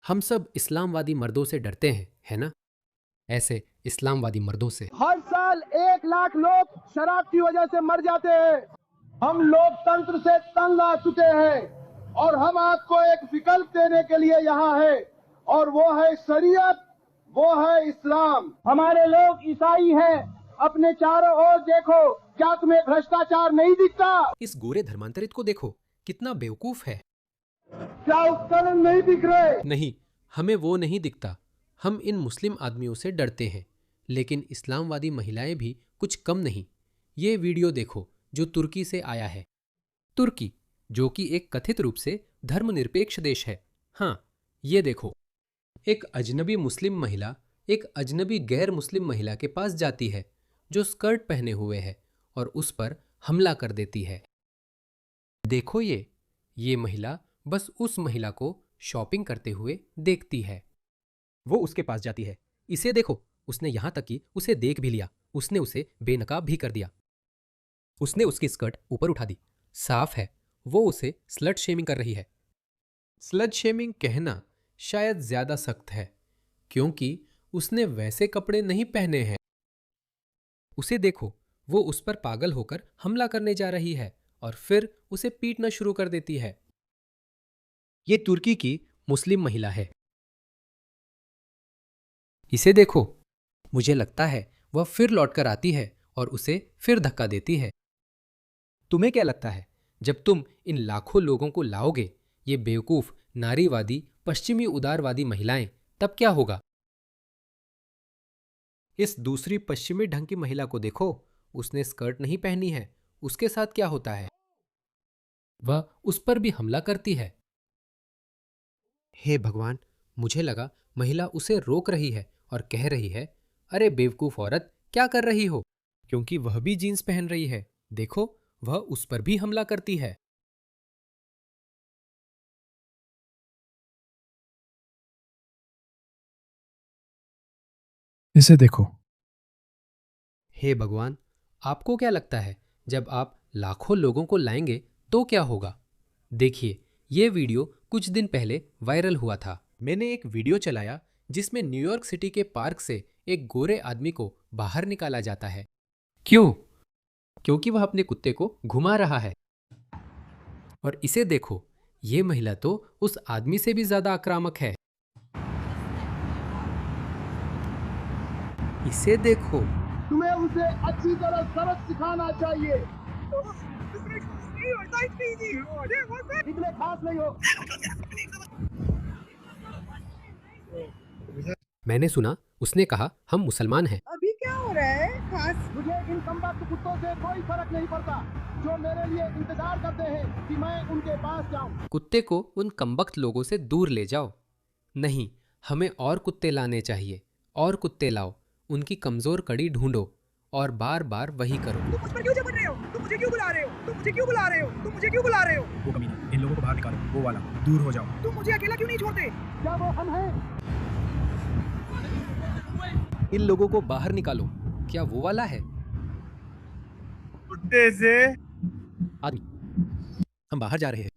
हम सब इस्लामवादी मर्दों से डरते हैं, है ना? ऐसे इस्लामवादी मर्दों से। हर साल 1 लाख लोग शराब की वजह से मर जाते हैं। हम लोकतंत्र से तंग आ चुके हैं और हम आपको एक विकल्प देने के लिए यहाँ है और वो है शरीयत, वो है इस्लाम। हमारे लोग ईसाई हैं, अपने चारों ओर देखो, क्या तुम्हें भ्रष्टाचार नहीं दिखता? इस गोरे धर्मांतरित को देखो, कितना बेवकूफ है। क्या उपकरण नहीं दिख रहे? नहीं, हमें वो नहीं दिखता। हम इन मुस्लिम आदमियों से डरते हैं, लेकिन इस्लामवादी महिलाएं भी कुछ कम नहीं। ये वीडियो देखो जो तुर्की से आया है। तुर्की, जो कि एक कथित रूप से धर्मनिरपेक्ष देश है। हाँ, ये देखो, एक अजनबी मुस्लिम महिला एक अजनबी गैर मुस्लिम महिला के पास जाती है जो स्कर्ट पहने हुए है और उस पर हमला कर देती है। देखो ये महिला बस उस महिला को शॉपिंग करते हुए देखती है। वो उसके पास जाती है। इसे देखो, उसने यहां तक कि उसे देख भी लिया। उसने उसे बेनकाब भी कर दिया। उसने उसकी स्कर्ट ऊपर उठा दी। साफ है, वो उसे स्लट शेमिंग कर रही है। स्लट शेमिंग कहना शायद ज्यादा सख्त है, क्योंकि उसने वैसे कपड़े नहीं पहने हैं। उसे देखो, वो उस पर पागल होकर हमला करने जा रही है और फिर उसे पीटना शुरू कर देती है। ये तुर्की की मुस्लिम महिला है। इसे देखो, मुझे लगता है वह फिर लौटकर आती है और उसे फिर धक्का देती है। तुम्हें क्या लगता है, जब तुम इन लाखों लोगों को लाओगे, ये बेवकूफ नारीवादी पश्चिमी उदारवादी महिलाएं, तब क्या होगा? इस दूसरी पश्चिमी ढंग की महिला को देखो, उसने स्कर्ट नहीं पहनी है। उसके साथ क्या होता है? वह उस पर भी हमला करती है। हे भगवान, मुझे लगा महिला उसे रोक रही है और कह रही है, अरे बेवकूफ औरत, क्या कर रही हो? क्योंकि वह भी जीन्स पहन रही है। देखो, वह उस पर भी हमला करती है। इसे देखो। हे भगवान, आपको क्या लगता है, जब आप लाखों लोगों को लाएंगे तो क्या होगा? देखिए, ये वीडियो कुछ दिन पहले वायरल हुआ था। मैंने एक वीडियो चलाया जिसमें न्यूयॉर्क सिटी के पार्क से एक गोरे आदमी को बाहर निकाला जाता है। क्यों? क्योंकि वह अपने कुत्ते को घुमा रहा है। और इसे देखो, ये महिला तो उस आदमी से भी ज्यादा आक्रामक है। इसे देखो, तुम्हें उसे अच्छी तरह सबक सिखाना चाहिए। इतने खास नहीं हो। मैंने सुना उसने कहा हम मुसलमान हैं। अभी क्या हो रहा है खास? मुझे इन कमबख्त कुत्तों से कोई फर्क नहीं पड़ता जो मेरे लिए इंतजार करते हैं कि मैं उनके पास जाऊं। कुत्ते को उन कमबख्त लोगों से दूर ले जाओ। नहीं, हमें और कुत्ते लाने चाहिए। और कुत्ते लाओ, उनकी कमजोर कड़ी ढूंढो और बार बार वही करो। तुम मुझ पर क्यों जबर रहे हो? तुम मुझे क्यों बुला रहे हो? तुम मुझे क्यों बुला रहे हो? तुम मुझे क्यों बुला रहे हो? वो कमीना, इन लोगों को बाहर निकालो। वो वाला, दूर हो जाओ। तुम मुझे अकेला क्यों नहीं छोड़ते? क्या वो हम हैं? इन लोगों को बाहर निकालो। क्या वो वाला है? कुत्ते से आदमी, हम बाहर जा रहे हैं।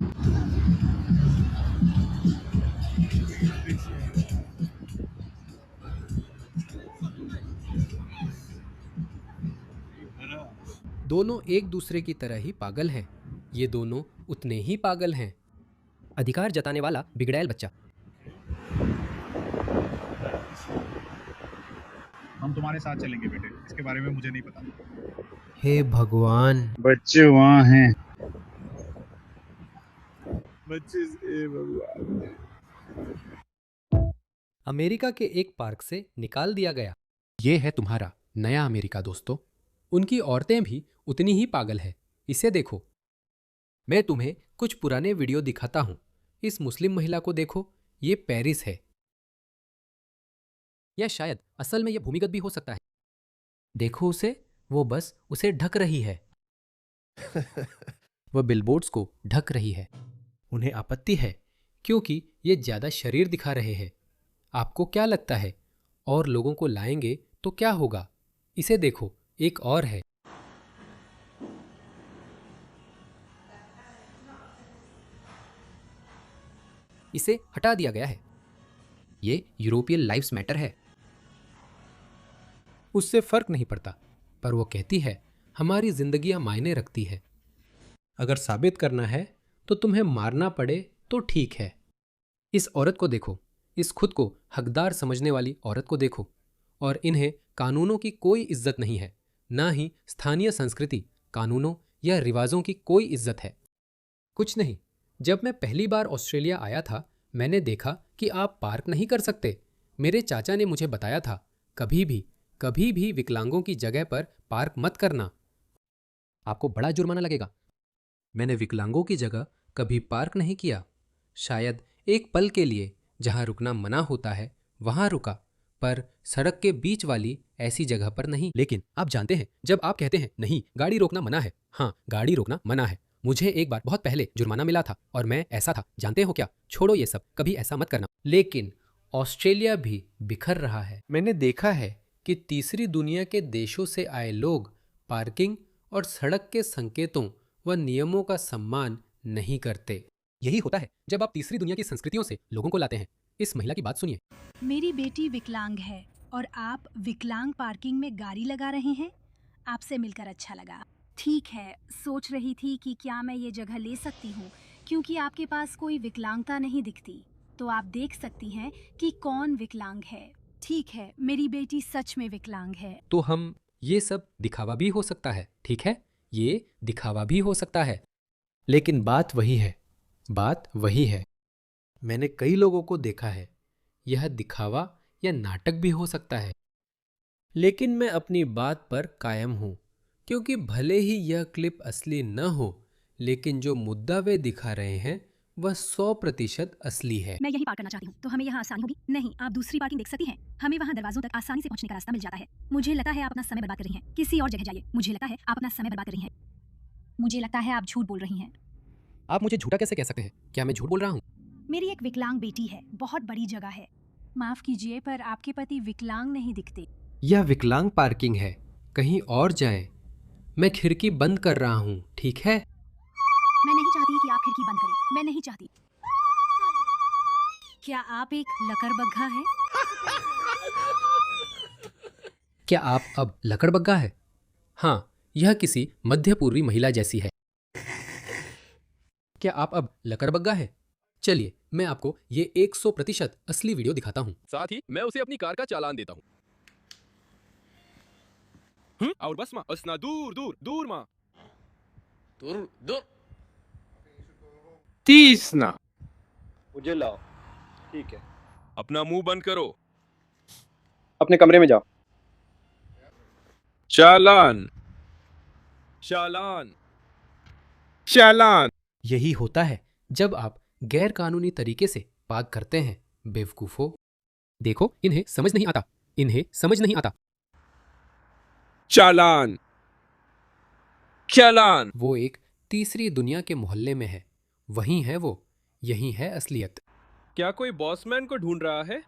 दोनों एक दूसरे की तरह ही पागल हैं। ये दोनों उतने ही पागल हैं। अधिकार जताने वाला बिगड़ैल बच्चा। हम तुम्हारे साथ चलेंगे बेटे, इसके बारे में मुझे नहीं पता। हे भगवान, बच्चे वहाँ हैं। बच्चे से भगवान। अमेरिका के एक पार्क से निकाल दिया गया। ये है तुम्हारा नया अमेरिका दोस्तों। उनकी औरतें भी उतनी ही पागल है। इसे देखो। मैं तुम्हें कुछ पुराने वीडियो दिखाता हूं। इस मुस्लिम महिला को देखो, ये पेरिस है। या शायद असल में यह भूमिगत भी हो सकता है। देखो उसे, वो बस उसे ढक रही है। वह बिलबोर्ड्स को ढक रही है। उन्हें आपत्ति है क्योंकि ये ज्यादा शरीर दिखा रहे हैं। आपको क्या लगता है, और लोगों को लाएंगे तो क्या होगा? इसे देखो, एक और है। इसे हटा दिया गया है। ये यूरोपियन लाइव्स मैटर है। उससे फर्क नहीं पड़ता, पर वो कहती है हमारी जिंदगियां मायने रखती है। अगर साबित करना है तो तुम्हें मारना पड़े तो ठीक है। इस औरत को देखो, इस खुद को हकदार समझने वाली औरत को देखो, और इन्हें कानूनों की कोई इज्जत नहीं है, ना ही स्थानीय संस्कृति, कानूनों या रिवाजों की कोई इज्जत है। कुछ नहीं, जब मैं पहली बार ऑस्ट्रेलिया आया था मैंने देखा कि आप पार्क नहीं कर सकते। मेरे चाचा ने मुझे बताया था कभी भी विकलांगों की जगह पर पार्क मत करना, आपको बड़ा जुर्माना लगेगा। मैंने विकलांगों की जगह कभी पार्क नहीं किया, शायद एक पल के लिए जहां रुकना मना होता है वहां रुका, पर सड़क के बीच वाली ऐसी जगह पर नहीं। लेकिन आप जानते हैं, जब आप कहते हैं नहीं गाड़ी रोकना मना है, हाँ गाड़ी रोकना मना है। मुझे एक बार बहुत पहले जुर्माना मिला था और मैं ऐसा था, जानते हो क्या, छोड़ो ये सब, कभी ऐसा मत करना। लेकिन ऑस्ट्रेलिया भी बिखर रहा है। मैंने देखा है कि तीसरी दुनिया के देशों से आए लोग पार्किंग और सड़क के संकेतों व नियमों का सम्मान नहीं करते। यही होता है जब आप तीसरी दुनिया की संस्कृतियों से लोगों को लाते हैं। इस महिला की बात सुनिए। मेरी बेटी विकलांग है और आप विकलांग पार्किंग में गाड़ी लगा रहे हैं। आपसे मिलकर अच्छा लगा। ठीक है, सोच रही थी कि क्या मैं ये जगह ले सकती हूँ, क्योंकि आपके पास कोई विकलांगता नहीं दिखती, तो आप देख सकती हैं कि कौन विकलांग है। ठीक है, मेरी बेटी सच में विकलांग है। तो हम ये सब दिखावा भी हो सकता है, ठीक है, ये दिखावा भी हो सकता है, लेकिन बात वही है। मैंने कई लोगों को देखा है, यह दिखावा या नाटक भी हो सकता है, लेकिन मैं अपनी बात पर कायम हूं, क्योंकि भले ही यह क्लिप असली न हो, लेकिन जो मुद्दा वे दिखा रहे हैं वह 100% असली है। मैं यही पार करना चाहती हूँ, तो हमें यहाँ आसानी होगी। नहीं, आप दूसरी पार्किंग देख सकती हैं। हमें वहाँ दरवाजों तक आसानी से पहुँचने का रास्ता मिल जाता है। मुझे लगता है आप अपना समय बर्बाद कर रही हैं, किसी और जगह जाइए। मुझे लगता है आप अपना समय बर्बाद कर रही हैं। मुझे लगता है आप झूठ बोल रही हैं। आप मुझे झूठा कैसे कह सकते हैं? क्या मैं झूठ बोल रहा हूँ? मेरी एक विकलांग बेटी है, बहुत बड़ी जगह है। माफ कीजिए, पर आपके पति विकलांग नहीं दिखते। यह विकलांग पार्किंग है, कहीं और जाएं। मैं खिड़की बंद कर रहा हूँ, ठीक है? मैं नहीं चाहती कि आप खिड़की बंद करें, मैं नहीं चाहती। क्या आप एक लकड़बग्घा हैं? क्या आप अब लकड़बग्घा है? हाँ, यह किसी मध्य पूर्वी महिला जैसी है। क्या आप अब लकड़बग्घा है? चलिए मैं आपको ये 100% असली वीडियो दिखाता हूँ। साथ ही मैं उसे अपनी कार का चालान देता हूँ। और बस माँ, असना दूर दूर दूर माँ, दूर दूर। 30 ना। मुझे लाओ। ठीक है, अपना मुंह बंद करो। अपने कमरे में जाओ। चालान चालान। चालान। यही होता है जब आप गैर कानूनी तरीके से पार्क करते हैं, बेवकूफो। देखो, इन्हें समझ नहीं आता। चालान चालान। वो एक तीसरी दुनिया के मोहल्ले में है, वहीं है वो, यही है असलियत। क्या कोई बॉसमैन को ढूंढ रहा है?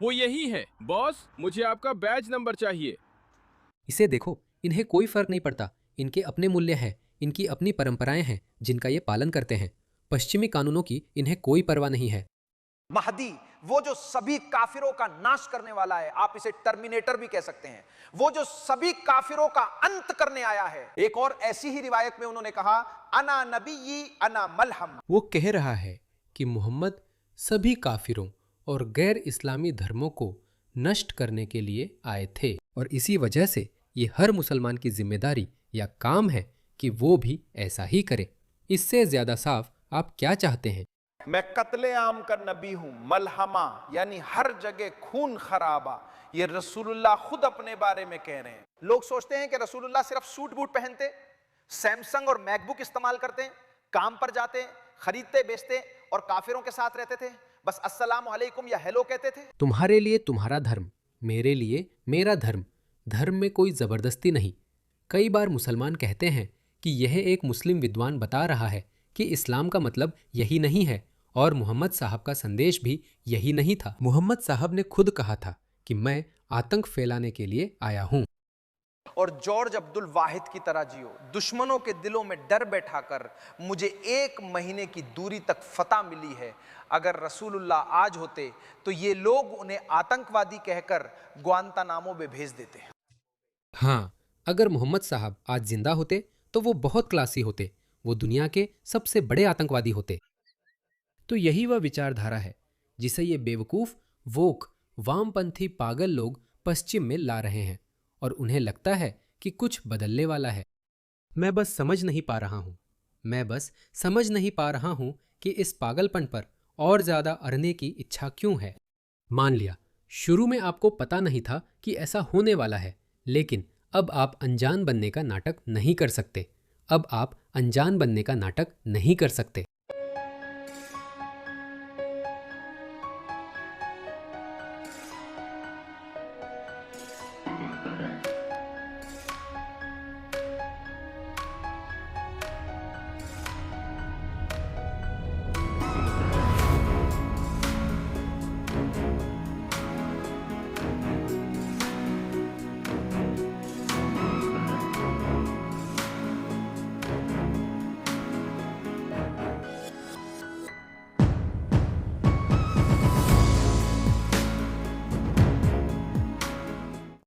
वो यही है बॉस, मुझे आपका बैज नंबर चाहिए। इसे देखो, इन्हें कोई फर्क नहीं पड़ता। इनके अपने मूल्य हैं, इनकी अपनी परंपराएं हैं जिनका ये पालन करते हैं। पश्चिमी कानूनों की इन्हें कोई परवाह नहीं है। महदी, वो जो सभी काफिरों का नाश करने वाला है, आप इसे टर्मिनेटर भी कह सकते हैं, वो जो सभी काफिरों का अंत करने आया है। एक और ऐसी ही रिवायत में उन्होंने कहा, अना नबी अना मलहम। वो कह रहा है कि मोहम्मद सभी काफिरों और गैर इस्लामी धर्मों को नष्ट करने के लिए आए थे, और इसी वजह से ये हर मुसलमान की जिम्मेदारी या काम है कि वो भी ऐसा ही करे। इससे ज्यादा साफ आप क्या चाहते हैं? मैं कत्ले आम का नबी हूं, मलहमा यानी हर जगह खून खराबा, ये रसूलुल्लाह खुद अपने बारे में कह रहे हैं। लोग सोचते हैं कि रसूलुल्लाह सिर्फ सूट बूट पहनते, सैमसंग और मैकबुक इस्तेमाल करते, काम पर जाते, खरीदते बेचते और काफिरों के साथ रहते थे, बस अस्सलाम वालेकुम या हेलो कहते थे। तुम्हारे लिए तुम्हारा धर्म, मेरे लिए मेरा धर्म। धर्म में कोई जबरदस्ती नहीं। कई बार मुसलमान कहते हैं कि यह एक मुस्लिम विद्वान बता रहा है कि इस्लाम का मतलब यही नहीं है, और मोहम्मद साहब का संदेश भी यही नहीं था। मोहम्मद साहब ने खुद कहा था कि मैं आतंक फैलाने के लिए आया हूं। और जॉर्ज अब्दुल वाहिद की तरह जियो। दुश्मनों के दिलों में डर बैठाकर मुझे 1 महीने की दूरी तक फतह मिली है। अगर रसूलुल्लाह आज होते तो ये लोग उन्हें आतंकवादी कहकर ग्वांतानामो में भेज देते। हाँ, अगर मोहम्मद साहब आज जिंदा होते तो वो बहुत क्लासी होते, वो दुनिया के सबसे बड़े आतंकवादी होते। तो यही वह विचारधारा है जिसे ये बेवकूफ़, वोक, वामपंथी पागल लोग पश्चिम में ला रहे हैं और उन्हें लगता है कि कुछ बदलने वाला है। मैं बस समझ नहीं पा रहा हूं कि इस पागलपन पर और ज़्यादा अड़ने की इच्छा क्यों है। मान लिया शुरू में आपको पता नहीं था कि ऐसा होने वाला है, लेकिन अब आप अनजान बनने का नाटक नहीं कर सकते।